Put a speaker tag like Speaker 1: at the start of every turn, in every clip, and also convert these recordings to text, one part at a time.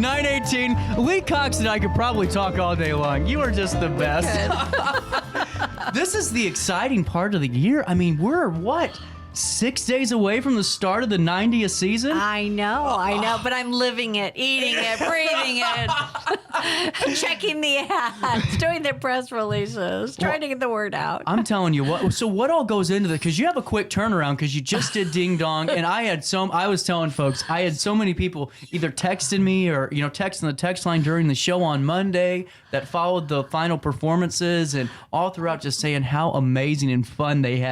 Speaker 1: 9:18. Lee Cox and I could probably talk all day long. You are just the best. This is the exciting part of the year. I mean, we're what? 6 days away from the start of the 90th season?
Speaker 2: I know, but I'm living it, eating it, breathing it, checking the ads, doing the press releases, trying to get the word out.
Speaker 1: I'm telling you what. So what all goes into this? Because you have a quick turnaround because you just did Ding Dong, and I was telling folks, I had so many people either texting me or texting the text line during the show on Monday that followed the final performances and all throughout just saying how amazing and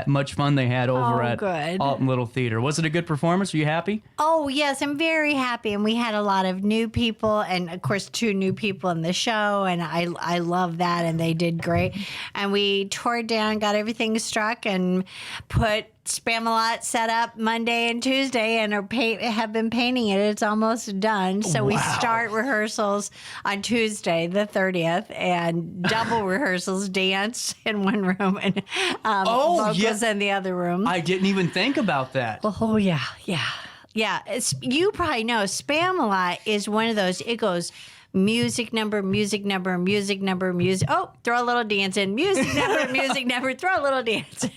Speaker 1: much fun they had over at Alton Little Theater. Was it a good performance? Were you happy?
Speaker 2: Oh, yes, I'm very happy. And we had a lot of new people and, of course, 2 new people in the show. And I love that. And they did great. And we tore it down, got everything struck, and put Spamalot set up Monday and Tuesday and have been painting it. It's almost done. So we start rehearsals on Tuesday, the 30th, and double rehearsals, dance in one room and vocals in the other room.
Speaker 1: I didn't even think about that.
Speaker 2: Oh, yeah. You probably know Spamalot is one of those, it goes music number, music number, music number, music. Oh, throw a little dance in. Music number, music number, throw a little dance.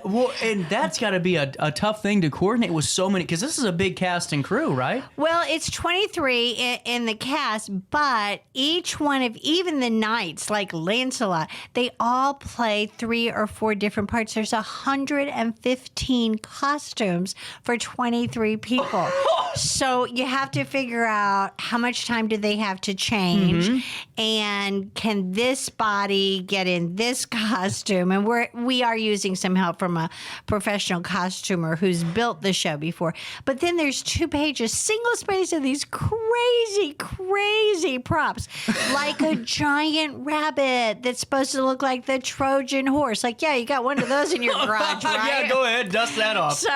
Speaker 1: Well, and that's got to be a tough thing to coordinate with so many, because this is a big cast and crew, right?
Speaker 2: Well, it's 23 in the cast, but each one of, even the knights, like Lancelot, they all play 3 or 4 different parts. There's 115 costumes for 23 people. So you have to figure out how much time do they have to change, and can this body get in this costume? And we are using some help from a professional costumer who's built the show before. But then there's 2 pages, single space, of these crazy, crazy props, like a giant rabbit that's supposed to look like the Trojan horse. Like, yeah, you got one of those in your garage, right?
Speaker 1: Yeah, go ahead, dust that off.
Speaker 2: So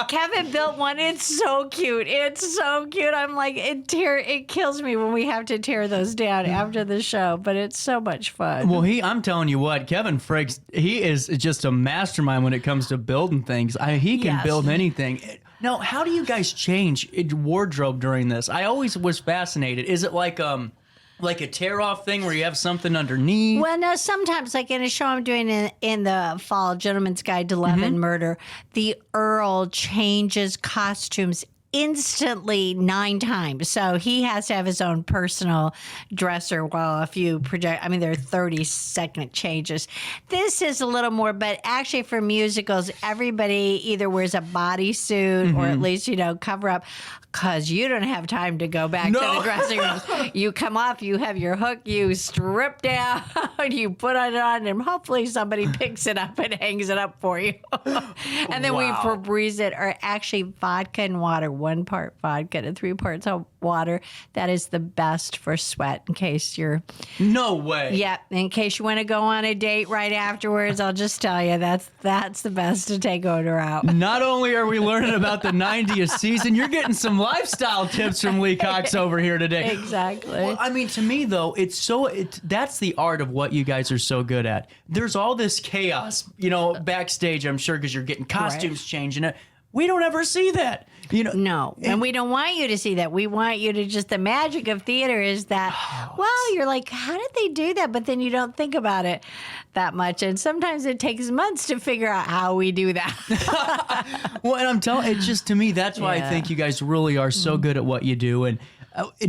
Speaker 2: Kevin built one. It's so cute. It's so cute. I'm like, it kills me when we have to tear those down after the show, but it's so much fun.
Speaker 1: Well, I'm telling you what, Kevin Frakes, he is just a mastermind when it comes to building things. He can build anything. Now, how do you guys change wardrobe during this? I always was fascinated. Is it like a tear-off thing where you have something underneath?
Speaker 2: Well, no, sometimes, like in a show I'm doing in the fall, Gentleman's Guide to Love and Murder, the Earl changes costumes instantly 9 times. So he has to have his own personal dresser while a few there are 30-second changes. This is a little more, but actually for musicals, everybody either wears a bodysuit or at least, cover up, because you don't have time to go back to the dressing room. You come off, you have your hook, you strip down, you put it on, and hopefully somebody picks it up and hangs it up for you. And then we Febreze it, or actually vodka and water, 1 part vodka to 3 parts of water. That is the best for sweat in case you're...
Speaker 1: No way.
Speaker 2: Yeah, in case you want to go on a date right afterwards, I'll just tell you that's the best to take odor out.
Speaker 1: Not only are we learning about the 90th season, you're getting some lifestyle tips from Lee Cox over here today.
Speaker 2: Exactly.
Speaker 1: Well, I mean, to me, though, that's the art of what you guys are so good at. There's all this chaos, backstage, I'm sure, because you're getting costumes changing it. We don't ever see that.
Speaker 2: No, and we don't want you to see that. We want you to the magic of theater is that, you're like, how did they do that? But then you don't think about it that much. And sometimes it takes months to figure out how we do that.
Speaker 1: Well, and I'm telling it's just, to me, that's why I think you guys really are so good at what you do. And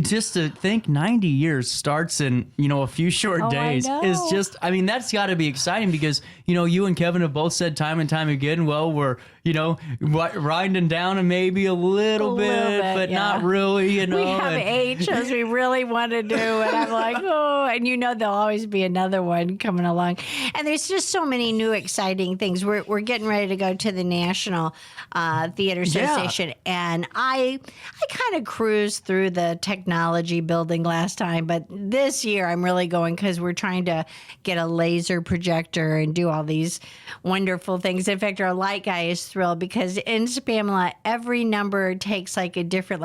Speaker 1: just to think 90 years starts in, a few short days is just, that's got to be exciting because, you and Kevin have both said time and time again, well, we're, riding down and maybe a little bit, but not really, We have 8 shows we really want to do. And I'm like, and there'll always be another one coming along. And there's just so many new exciting things. We're getting ready to go to the National Theater Association. And I kind of cruised through the technology building last time, but this year I'm really going because we're trying to get a laser projector and do all these wonderful things. In fact, our light guy is thrilled because in Spamalot, every number takes like a different,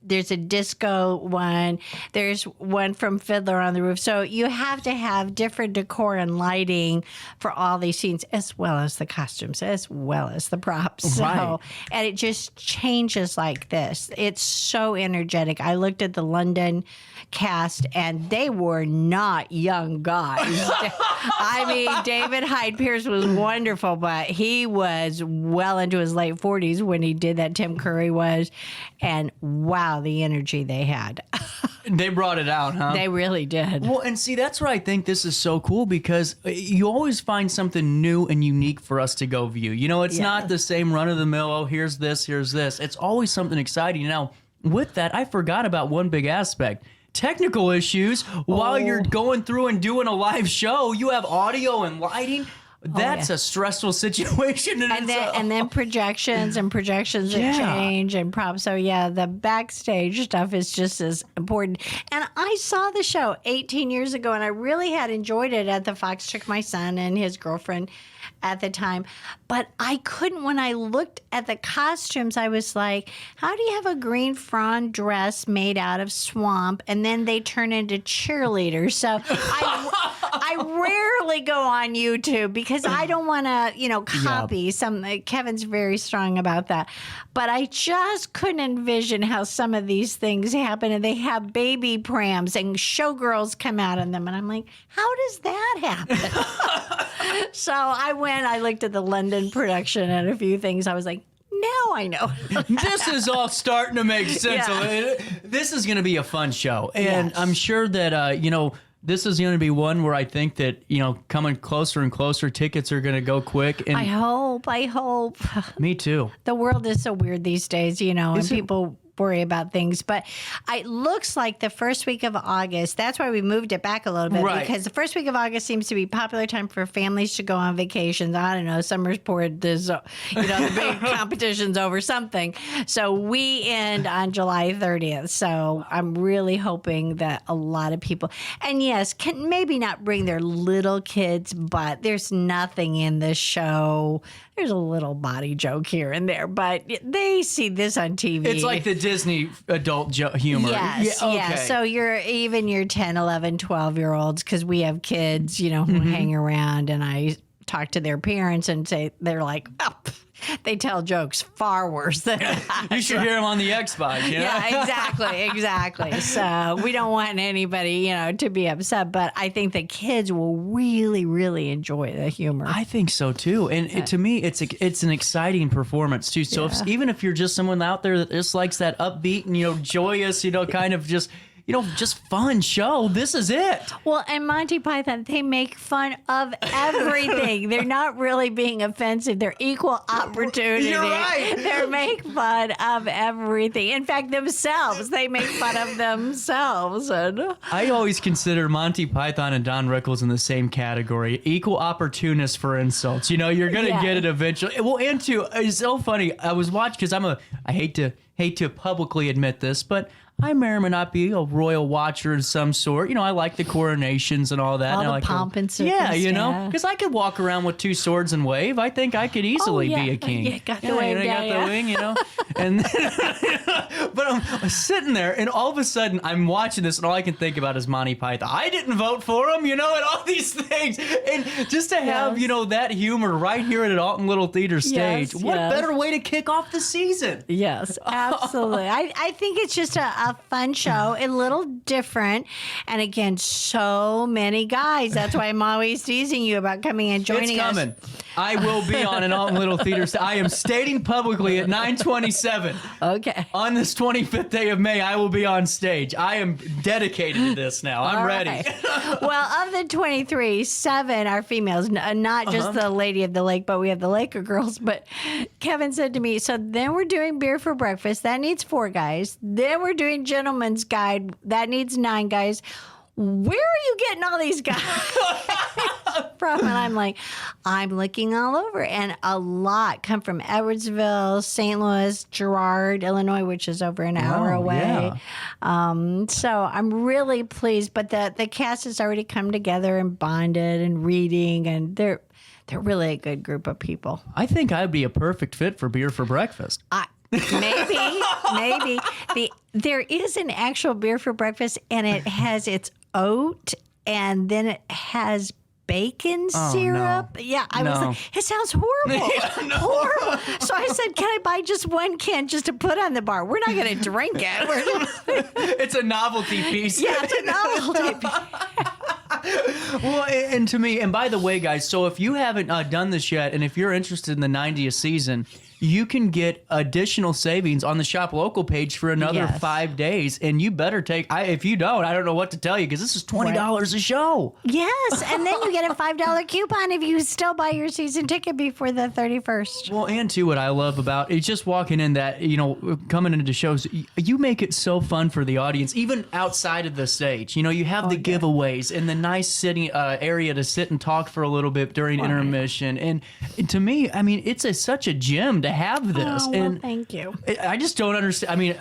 Speaker 2: there's a disco one. There's one from Fiddler on the Roof. So you have to have different decor and lighting for all these scenes, as well as the costumes, as well as the props.
Speaker 1: Right.
Speaker 2: So, and it just changes like this. It's so energetic. I looked at the London cast, and they were not young guys. I mean, David Hyde Pierce was wonderful, but he was well into his late 40s when he did that. Tim Curry was. And wow, the energy they had.
Speaker 1: They brought it out, huh?
Speaker 2: They really did.
Speaker 1: Well, and see, that's where I think this is so cool, because you always find something new and unique for us to go view. You know, it's not the same run-of-the-mill, oh, here's this, here's this. It's always something exciting. Now, with that, I forgot about one big aspect. Technical issues. While you're going through and doing a live show, you have audio and lighting. That's a stressful situation.
Speaker 2: And then projections that change and props. So the backstage stuff is just as important. And I saw the show 18 years ago, and I really had enjoyed it at the Fox. Took my son and his girlfriend at the time. But I couldn't, when I looked at the costumes, I was like, how do you have a green fawn dress made out of swamp and then they turn into cheerleaders? So I rarely go on YouTube because I don't want to, copy some. Kevin's very strong about that. But I just couldn't envision how some of these things happen. And they have baby prams and showgirls come out in them. And I'm like, how does that happen? So I looked at the London production and a few things. I was like, now I know.
Speaker 1: This is all starting to make sense.
Speaker 2: Yeah.
Speaker 1: This is going to be a fun show. And I'm sure that, this is going to be one where I think that, coming closer and closer, tickets are going to go quick. And
Speaker 2: I hope.
Speaker 1: Me too.
Speaker 2: The world is so weird these days, and people worry about things. But it looks like the first week of August, that's why we moved it back a little bit, because the first week of August seems to be a popular time for families to go on vacations. I don't know, summer's poured, there's, the big competition's over something. So we end on July 30th. So I'm really hoping that a lot of people, and yes, can maybe not bring their little kids, but there's nothing in this show. There's a little body joke here and there, but they see this on TV.
Speaker 1: It's like the Disney adult humor.
Speaker 2: Yes, yeah. So your 10, 11, 12-year-olds, because we have kids, who hang around, and I talk to their parents and say, they're like, oh, they tell jokes far worse than that.
Speaker 1: You should hear them on the Xbox,
Speaker 2: Yeah, exactly. So we don't want anybody, to be upset, but I think the kids will really, really enjoy the humor.
Speaker 1: I think so too. And to me, it's an exciting performance too. So even if you're just someone out there that just likes that upbeat and, joyous, kind of just just fun show, this is it.
Speaker 2: Well, and Monty Python, they make fun of everything. They're not really being offensive. They're equal opportunity.
Speaker 1: You're right.
Speaker 2: They make fun of everything. In fact, themselves, they make fun of themselves.
Speaker 1: I always consider Monty Python and Don Rickles in the same category. Equal opportunists for insults. You're going to get it eventually. Well, and too, it's so funny. I was watching, because I hate to publicly admit this, but I may or may not be a royal watcher of some sort. I like the coronations and all that.
Speaker 2: All
Speaker 1: and
Speaker 2: the
Speaker 1: like
Speaker 2: pomp and circumstance.
Speaker 1: Yeah, because I could walk around with two swords and wave. I think I could easily be a king.
Speaker 2: Yeah, got the wing,
Speaker 1: the wing, And but I'm sitting there, and all of a sudden, I'm watching this, and all I can think about is Monty Python. I didn't vote for him, and all these things. And just to have, that humor right here at an Alton Little Theater stage, what better way to kick off the season?
Speaker 2: Yes, absolutely. I think it's just a fun show, a little different. And again, so many guys. That's why I'm always teasing you about coming and joining us. It's coming.
Speaker 1: I will be on an Alton Little Theater. I am stating publicly at 9:27.
Speaker 2: Okay.
Speaker 1: On this 25th day of May, I will be on stage. I am dedicated to this now. I'm ready.
Speaker 2: Right. Well, of the 23, 7 are females, not just the Lady of the Lake, but we have the Laker girls. But Kevin said to me, so then we're doing Beer for Breakfast. That needs 4 guys. Then we're doing Gentleman's Guide. That needs 9 guys. Where are you getting all these guys from? And I'm like, I'm looking all over. And a lot come from Edwardsville, St. Louis, Girard, Illinois, which is over an hour away. Yeah. So I'm really pleased. But the cast has already come together and bonded and reading. And they're really a good group of people.
Speaker 1: I think I'd be a perfect fit for Beer for Breakfast.
Speaker 2: Maybe. maybe there is an actual beer for breakfast, and it has its oat, and then it has bacon syrup.
Speaker 1: No.
Speaker 2: Yeah, I was like, it sounds horrible. Horrible. So I said, can I buy just one can just to put on the bar? We're not going to drink it.
Speaker 1: It's a novelty piece.
Speaker 2: Yeah, it's a novelty piece.
Speaker 1: Well, and to me, and by the way, guys, so if you haven't done this yet, and if you're interested in the 90th season, you can get additional savings on the Shop Local page for another 5 days. And you better take, if you don't, I don't know what to tell you, because this is $20 a show.
Speaker 2: Yes, and then you get a $5 coupon if you still buy your season ticket before the 31st.
Speaker 1: Well, and too, what I love about it's just walking in that, coming into shows, you make it so fun for the audience, even outside of the stage. You have the giveaways and the nice sitting area to sit and talk for a little bit during intermission. And to me, I mean, it's such a gem to have this.
Speaker 2: Oh, well, thank you.
Speaker 1: I just don't understand. I mean,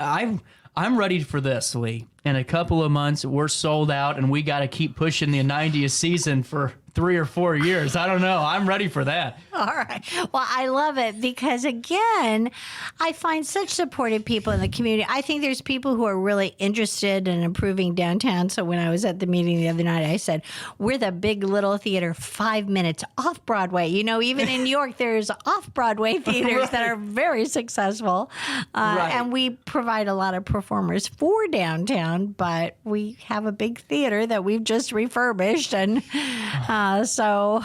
Speaker 1: I'm ready for this, Lee. In a couple of months, we're sold out, and we got to keep pushing the 90th season for 3 or 4 years. I don't know. I'm ready for that.
Speaker 2: All right. Well, I love it because, again, I find such supportive people in the community. I think there's people who are really interested in improving downtown. So when I was at the meeting the other night, I said, we're the big little theater 5 minutes off Broadway. Even in New York, there's off-Broadway theaters that are very successful. And we provide a lot of performers for downtown, but we have a big theater that we've just refurbished. And so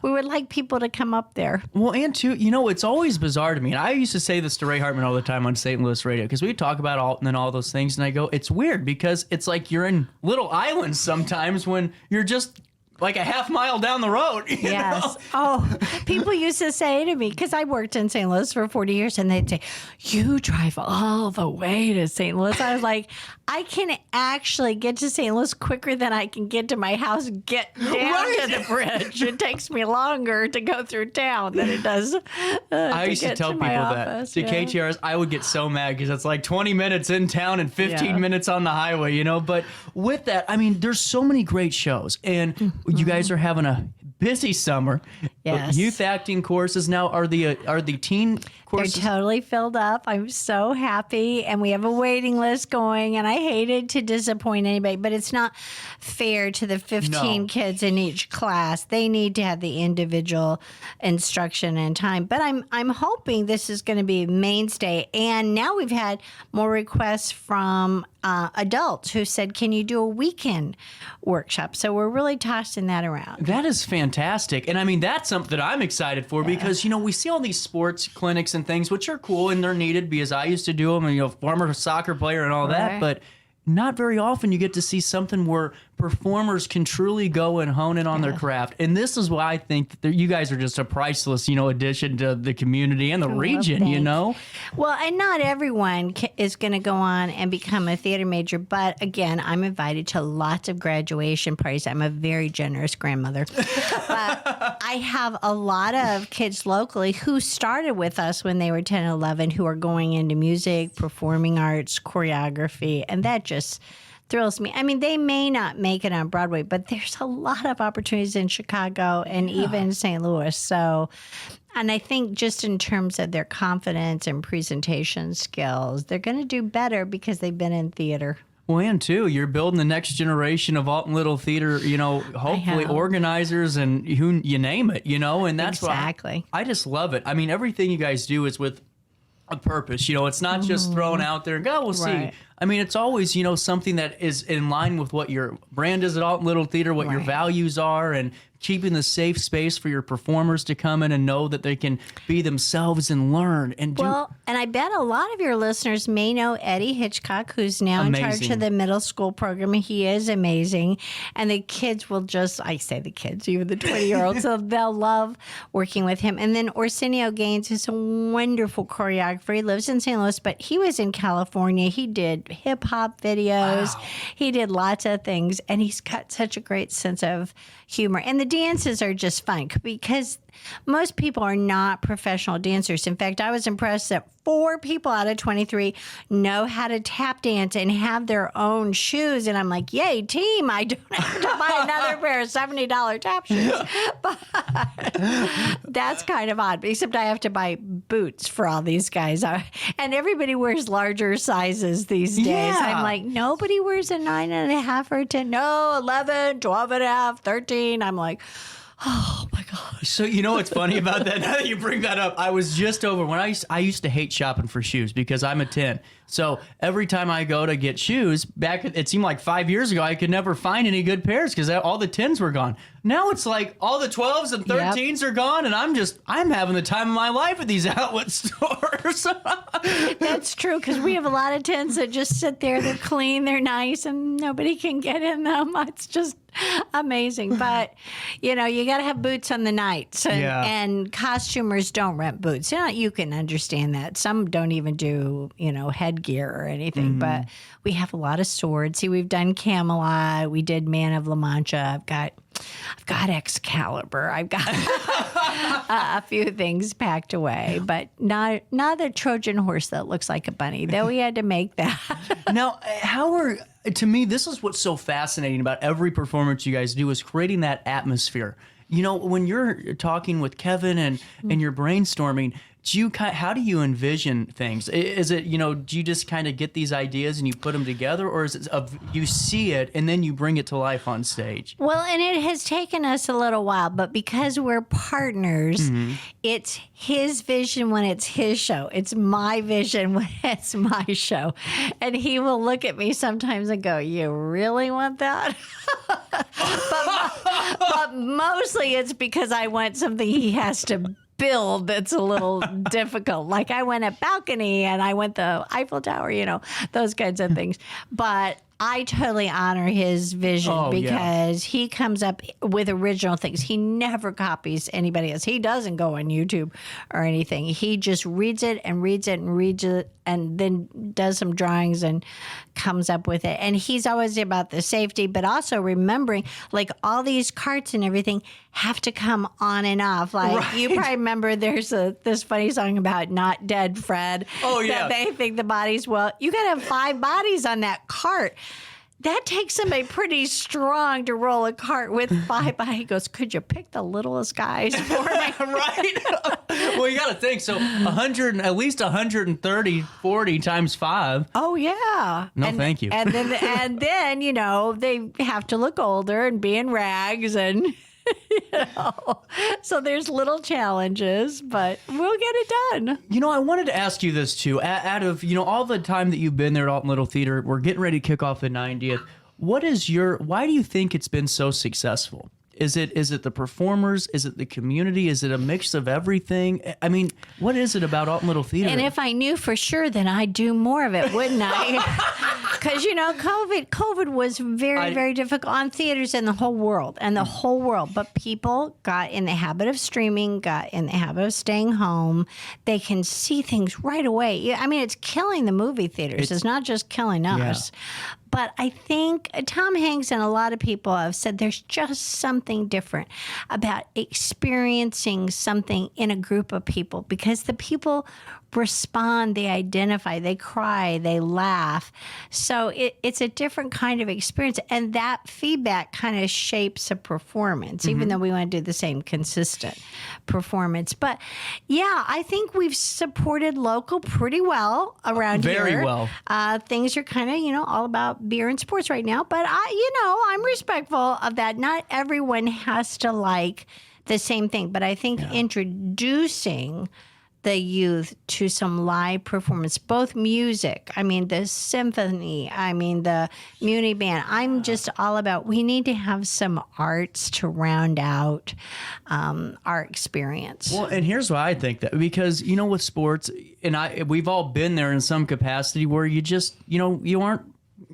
Speaker 2: we would like people to come up there.
Speaker 1: Well, and too, it's always bizarre to me. And I used to say this to Ray Hartman all the time on St. Louis radio, because we talk about Alton and all those things. And I go, it's weird because it's like you're in little islands sometimes when you're just like a half mile down the road. You know?
Speaker 2: Oh, people used to say to me, because I worked in St. Louis for 40 years, and they'd say, you drive all the way to St. Louis. I was like, I can actually get to St. Louis quicker than I can get to my house, get down to the bridge. It takes me longer to go through town than it does
Speaker 1: I used to tell people that. To KTRS, I would get so mad because it's like 20 minutes in town and 15 minutes on the highway, But with that, I mean, there's so many great shows. And you guys are having a busy summer.
Speaker 2: Yes.
Speaker 1: Youth acting courses now are the teen courses.
Speaker 2: They're totally filled up. I'm so happy, and we have a waiting list going. And I hated to disappoint anybody, but it's not fair to the 15 kids in each class. They need to have the individual instruction and time. But I'm hoping this is going to be a mainstay. And now we've had more requests from adults who said, "Can you do a weekend workshop?" So we're really tossing that around.
Speaker 1: That is fantastic. And I mean, that's something that I'm excited for because, we see all these sports clinics and things, which are cool and they're needed because I used to do them and, former soccer player and all that. But not very often you get to see something where performers can truly go and hone in on their craft. And this is why I think that you guys are just a priceless, addition to the community and the region,
Speaker 2: Well, and not everyone is going to go on and become a theater major. But again, I'm invited to lots of graduation parties. I'm a very generous grandmother. But I have a lot of kids locally who started with us when they were 10 and 11 who are going into music, performing arts, choreography, and that just thrills me. I mean, they may not make it on Broadway, but there's a lot of opportunities in Chicago and even St. Louis. So, and I think just in terms of their confidence and presentation skills, they're going to do better because they've been in theater.
Speaker 1: Well, and too, you're building the next generation of Alton Little Theater, hopefully organizers and who you name it, and that's why I just love it. I mean, everything you guys do is with a purpose, it's not just thrown out there and go, we'll see. I mean, it's always, something that is in line with what your brand is at Alton Little Theater, what your values are, and keeping the safe space for your performers to come in and know that they can be themselves and learn and do. Well,
Speaker 2: and I bet a lot of your listeners may know Eddie Hitchcock, who's now in charge of the middle school program. He is amazing. And the kids will I say the kids, even the 20-year-olds, so they'll love working with him. And then Arsenio Gaines is a wonderful choreographer. He lives in St. Louis, but he was in California. He did hip-hop videos. Wow. He did lots of things. And he's got such a great sense of humor. And the dances are just fun because most people are not professional dancers. In fact, I was impressed that 4 people out of 23 know how to tap dance and have their own shoes. And I'm like, yay, team. I don't have to buy another pair of $70 tap shoes. But that's kind of odd. Except I have to buy boots for all these guys. And everybody wears larger sizes these days.
Speaker 1: Yeah.
Speaker 2: I'm like, nobody wears a 9.5 or a 10. No, 11, 12.5, 13. I'm like, oh my gosh.
Speaker 1: So you know what's funny about that? Now that you bring that up, I was just over when I used to hate shopping for shoes because I'm a 10. So every time I go to get shoes, it seemed like 5 years ago, I could never find any good pairs because all the 10s were gone. Now it's like all the 12s and 13s are gone, and I'm having the time of my life at these outlet stores.
Speaker 2: That's true, because we have a lot of 10s that just sit there. They're clean, they're nice, and nobody can get in them. It's just amazing. But, you got to have boots on the nights. And costumers don't rent boots. You can understand that. Some don't even do, headgear or anything. But we have a lot of swords. See, we've done Camelot. We did Man of La Mancha. I've got Excalibur. I've got a few things packed away, but not a Trojan horse that looks like a bunny, though we had to make that.
Speaker 1: Now, to me, this is what's so fascinating about every performance you guys do is creating that atmosphere. When you're talking with Kevin and you're brainstorming, how do you envision things? Is it, do you just kind of get these ideas and you put them together, or is it you see it and then you bring it to life on stage?
Speaker 2: Well, and it has taken us a little while, but because we're partners, it's his vision when it's his show. It's my vision when it's my show. And he will look at me sometimes and go, "You really want that?" but mostly it's because I want something he has to build that's a little difficult. Like I went a balcony and I went the Eiffel Tower, those kinds of things. But I totally honor his vision because he comes up with original things. He never copies anybody else. He doesn't go on YouTube or anything. He just reads it and reads it and reads it and then does some drawings and comes up with it. And he's always about the safety, but also remembering like all these carts and everything have to come on and off. Like you probably remember there's this funny song about Not Dead Fred.
Speaker 1: Oh, yeah.
Speaker 2: That they think the body's, well, you got to have 5 bodies on that cart. That takes somebody pretty strong to roll a cart with 5 bodies. He goes, could you pick the littlest guys for me?
Speaker 1: Right? Well, you got to think. So at least 130, 40 times 5.
Speaker 2: Oh, yeah.
Speaker 1: No, thank you.
Speaker 2: And then, they have to look older and be in rags and... So there's little challenges, but we'll get it done.
Speaker 1: I wanted to ask you this too. Out of all the time that you've been there at Alton Little Theater, we're getting ready to kick off the 90th. Why do you think it's been so successful? Is it the performers? Is it the community? Is it a mix of everything? I mean, what is it about Alton Little Theater?
Speaker 2: And if I knew for sure, then I'd do more of it, wouldn't I? Because, COVID was very, very difficult on theaters in the whole world. But people got in the habit of streaming, got in the habit of staying home. They can see things right away. I mean, it's killing the movie theaters. It's not just killing us. Yeah. But I think Tom Hanks and a lot of people have said there's just something different about experiencing something in a group of people because the people respond, they identify, they cry, they laugh. So it's a different kind of experience. And that feedback kind of shapes a performance, even though we want to do the same consistent performance. But yeah, I think we've supported local pretty well around here.
Speaker 1: Very well.
Speaker 2: Things are kind of, all about beer and sports right now. But I'm respectful of that. Not everyone has to like the same thing. But I think introducing the youth to some live performance, both music, the symphony, the Muni Band. I'm just all about, we need to have some arts to round out our experience.
Speaker 1: Well, and here's why I think that, because, with sports, and we've all been there in some capacity where you just, you aren't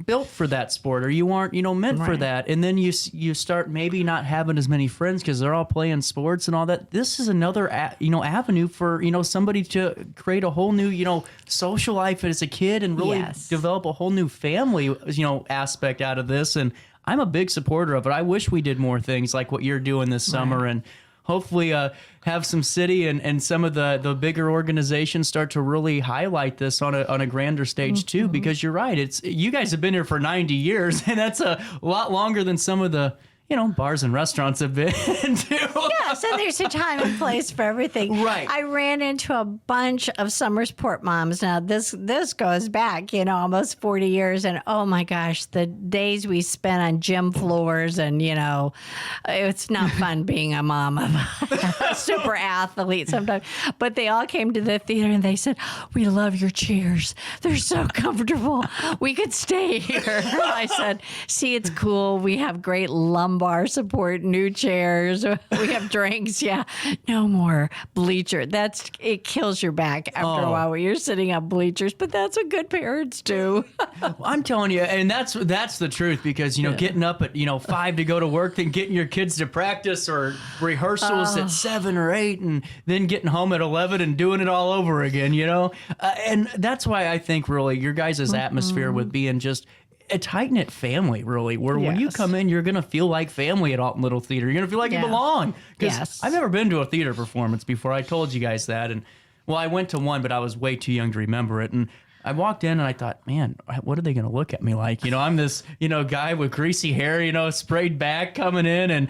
Speaker 1: built for that sport, or you aren't, meant for that. And then you start maybe not having as many friends because they're all playing sports and all that. This is another, avenue for, somebody to create a whole new, social life as a kid and really develop a whole new family, aspect out of this. And I'm a big supporter of it. I wish we did more things like what you're doing this summer. And hopefully have some city and some of the bigger organizations start to really highlight this on a grander stage too, because you're right. It's you guys have been here for 90 years, and that's a lot longer than some of the bars and restaurants have been too.
Speaker 2: Yes, and there's a time and place for everything.
Speaker 1: Right.
Speaker 2: I ran into a bunch of Summersport moms. Now, this goes back, almost 40 years. And oh my gosh, the days we spent on gym floors and, it's not fun being a mom of a super athlete sometimes. But they all came to the theater and they said, "We love your chairs. They're so comfortable. We could stay here." I said, "See, it's cool. We have great lumbar support, new chairs. We have drinks. Yeah, no more bleacher. It kills your back after a while when you're sitting on bleachers, but that's what good parents do."
Speaker 1: Well, I'm telling you, and that's the truth, because getting up at 5 to go to work, then getting your kids to practice or rehearsals at 7 or 8, and then getting home at 11 and doing it all over again. And that's why I think really your guys' atmosphere with being just a tight-knit family, really, where when you come in, you're going to feel like family at Alton Little Theater. You're going to feel like you belong. Because I've never been to a theater performance before. I told you guys that. And, well, I went to one, but I was way too young to remember it. And I walked in and I thought, man, what are they going to look at me like? I'm this, guy with greasy hair, sprayed back coming in. And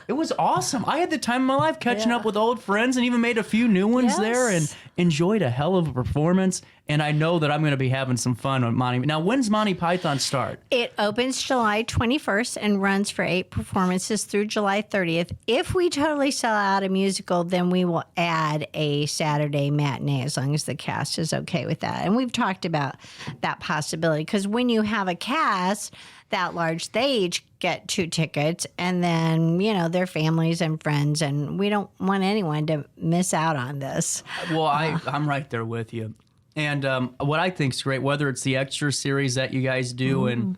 Speaker 1: it was awesome. I had the time of my life catching up with old friends and even made a few new ones there and enjoyed a hell of a performance. And I know that I'm going to be having some fun with Monty. Now, when's Monty Python start?
Speaker 2: It opens July 21st and runs for 8 performances through July 30th. If we totally sell out a musical, then we will add a Saturday matinee as long as the cast is okay with that. And we've talked about that possibility, because when you have a cast that large, they each get 2 tickets, and then, their families and friends, and we don't want anyone to miss out on this.
Speaker 1: Well, I'm right there with you. And what I think is great, whether it's the extra series that you guys do and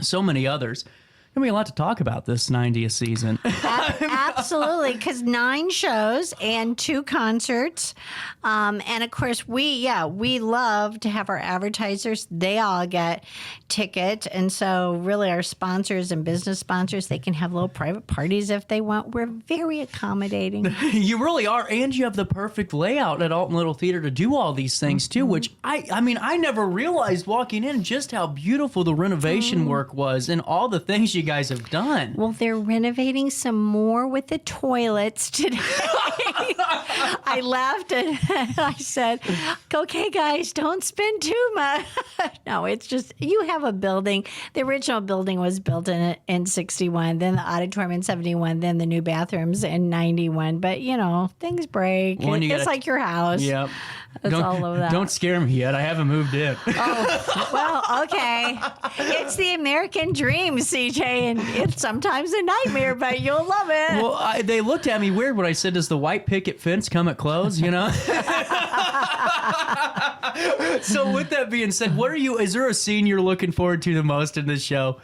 Speaker 1: so many others, there'll be a lot to talk about this 90th season.
Speaker 2: Absolutely, because 9 shows and 2 concerts. And of course, we love to have our advertisers. They all get tickets. And so really our sponsors and business sponsors, they can have little private parties if they want. We're very accommodating.
Speaker 1: You really are. And you have the perfect layout at Alton Little Theater to do all these things too, which I never realized walking in just how beautiful the renovation work was and all the things you guys have done.
Speaker 2: Well, they're renovating some more with the toilets today. I laughed and I said, "Okay, guys, don't spend too much." No, it's just, you have a building. The original building was built in 61, then the auditorium in 71, then the new bathrooms in 91. But, things break. It's like your house.
Speaker 1: Yep.
Speaker 2: It's all of that.
Speaker 1: Don't scare me yet. I haven't moved in.
Speaker 2: Oh, well, okay. It's the American dream, CJ, and it's sometimes a nightmare, but you'll love it.
Speaker 1: Well, they looked at me weird when I said, "Does the white picket fence come at close?" So with that being said, is there a scene you're looking forward to the most in this show?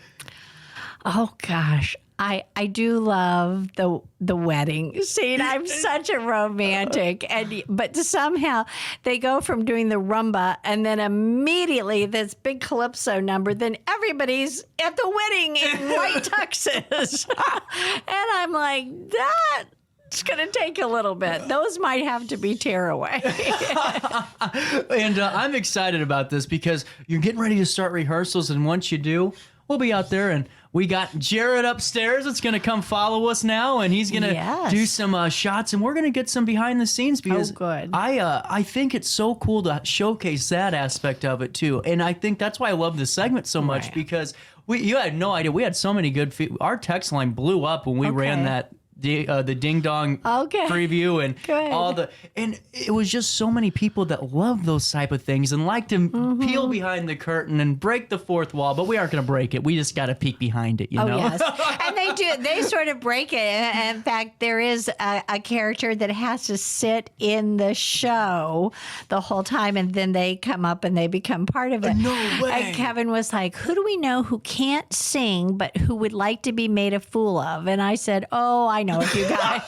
Speaker 2: Oh, gosh. I do love the wedding scene. I'm such a romantic, but somehow they go from doing the rumba and then immediately this big calypso number. Then everybody's at the wedding in white tuxes, and I'm like, it's going to take a little bit. Those might have to be tearaway.
Speaker 1: And I'm excited about this because you're getting ready to start rehearsals, and once you do, we'll be out there, and we got Jared upstairs that's going to come follow us now, and he's going to do some shots, and we're going to get some behind the scenes because
Speaker 2: good.
Speaker 1: I think it's so cool to showcase that aspect of it too, and I think that's why I love this segment so much because you had no idea. We had so many good our text line blew up when we ran that. The Ding Dong preview and and it was just so many people that love those type of things and like to peel behind the curtain and break the fourth wall, but we aren't going to break it. We just got to peek behind it, you know?
Speaker 2: Yes. And they sort of break it. In fact, there is a character that has to sit in the show the whole time, and then they come up and they become part of it.
Speaker 1: No way.
Speaker 2: And Kevin was like, "Who do we know who can't sing but who would like to be made a fool of?" And I said, "Oh, I know a few guys."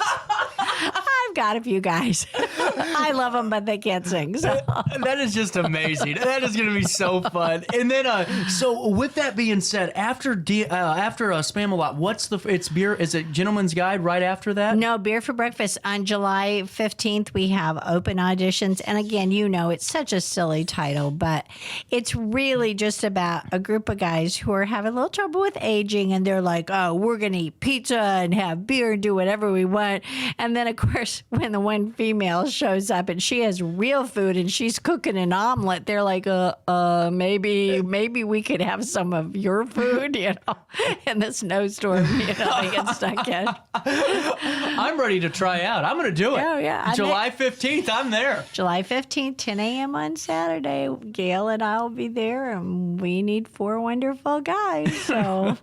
Speaker 2: I've got a few guys. I love them, but they can't sing. So
Speaker 1: that is just amazing. That is going to be so fun. And then, so with that being said, after Spam-A-Lot, it's beer? Is it Gentleman's Guide right after that?
Speaker 2: No, Beer for Breakfast. On July 15th, we have open auditions. And again, it's such a silly title, but it's really just about a group of guys who are having a little trouble with aging. And they're like, oh, we're going to eat pizza and have beer and do whatever we want. And then, of course, when the one female shows up and she has real food and she's cooking an omelet, they're like, maybe we could have some of your food, in the snowstorm, they get stuck in.
Speaker 1: I'm ready to try out. I'm going to do it.
Speaker 2: Oh, yeah.
Speaker 1: July 15th, I'm there.
Speaker 2: July 15th, 10 a.m. on Saturday. Gail and I will be there, and we need 4 wonderful guys. So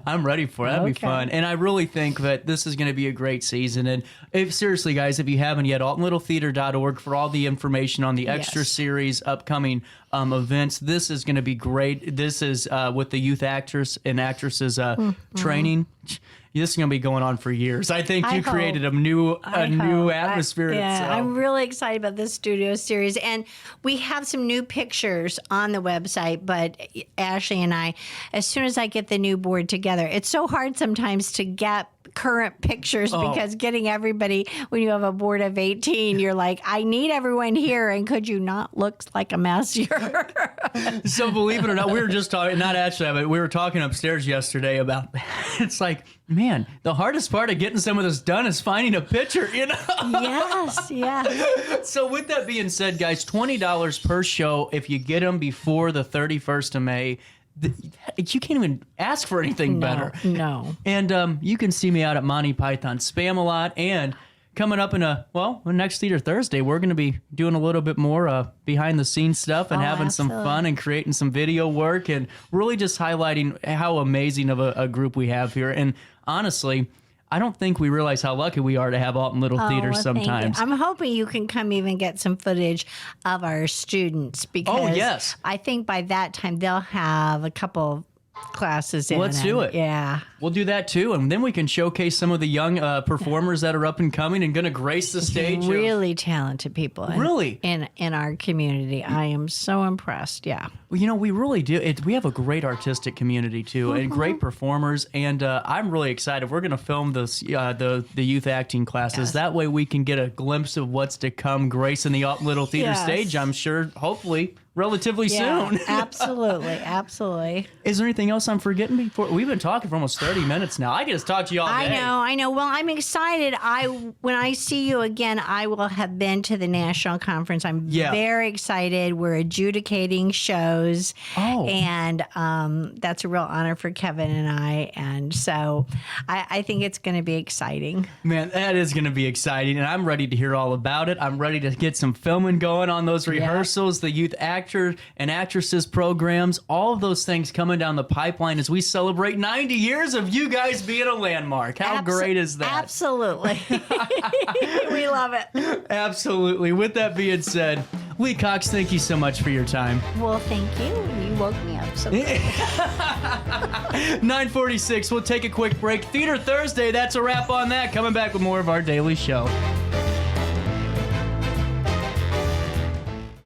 Speaker 1: I'm ready for it. That'll be fun. And I really think that this is going to be a great season. And seriously, guys, if you haven't yet, altonlittletheater.org for all the information on the extra series, upcoming events. This is going to be great. This is with the youth actors and actresses training. This is going to be going on for years. I think you created a new atmosphere.
Speaker 2: I'm really excited about this studio series. And we have some new pictures on the website, but Ashley and I, as soon as I get the new board together, it's so hard sometimes to get current pictures because getting everybody, when you have a board of 18, you're like, I need everyone here, and could you not look like a mess here?
Speaker 1: So believe it or not, we were just talking, not actually, but we were talking upstairs yesterday about, it's like, man, the hardest part of getting some of this done is finding a picture,
Speaker 2: Yes, yeah.
Speaker 1: So with that being said, guys, $20 per show if you get them before the 31st of May. You can't even ask for anything better.
Speaker 2: No.
Speaker 1: And you can see me out at Monty Python Spam-A-Lot. And coming up next Theater Thursday, we're going to be doing a little bit more behind-the-scenes stuff and having some fun and creating some video work and really just highlighting how amazing of a group we have here. And honestly, I don't think we realize how lucky we are to have Alton Little Theater sometimes.
Speaker 2: I'm hoping you can come even get some footage of our students because I think by that time they'll have a couple classes in.
Speaker 1: Let's do it.
Speaker 2: Yeah.
Speaker 1: We'll do that too. And then we can showcase some of the young performers that are up and coming and going to grace the stage.
Speaker 2: Really talented people. In our community. I am so impressed. Yeah.
Speaker 1: Well, we really do. We have a great artistic community too and great performers. And I'm really excited. We're going to film the youth acting classes. Yes. That way we can get a glimpse of what's to come gracing the Alton Little Theater stage, I'm sure, hopefully, relatively soon.
Speaker 2: Absolutely.
Speaker 1: Is there anything else I'm forgetting before? We've been talking for almost 30 minutes now. I can just talk to you all day.
Speaker 2: I know. Well, I'm excited. When I see you again, I will have been to the national conference. I'm very excited. We're adjudicating shows. Oh. And that's a real honor for Kevin and I. And so I think it's going to be exciting.
Speaker 1: Man, that is going to be exciting. And I'm ready to hear all about it. I'm ready to get some filming going on those rehearsals, the youth actor and actresses programs, all of those things coming down the pipeline as we celebrate 90 years of you guys being a landmark. How great is that?
Speaker 2: Absolutely. We love it.
Speaker 1: Absolutely. With that being said, Lee Cox, thank you so much for your time.
Speaker 2: Well, thank you. You woke me up so good.
Speaker 1: 9:46. We'll take a quick break. Theater Thursday, that's a wrap on that. Coming back with more of our daily show.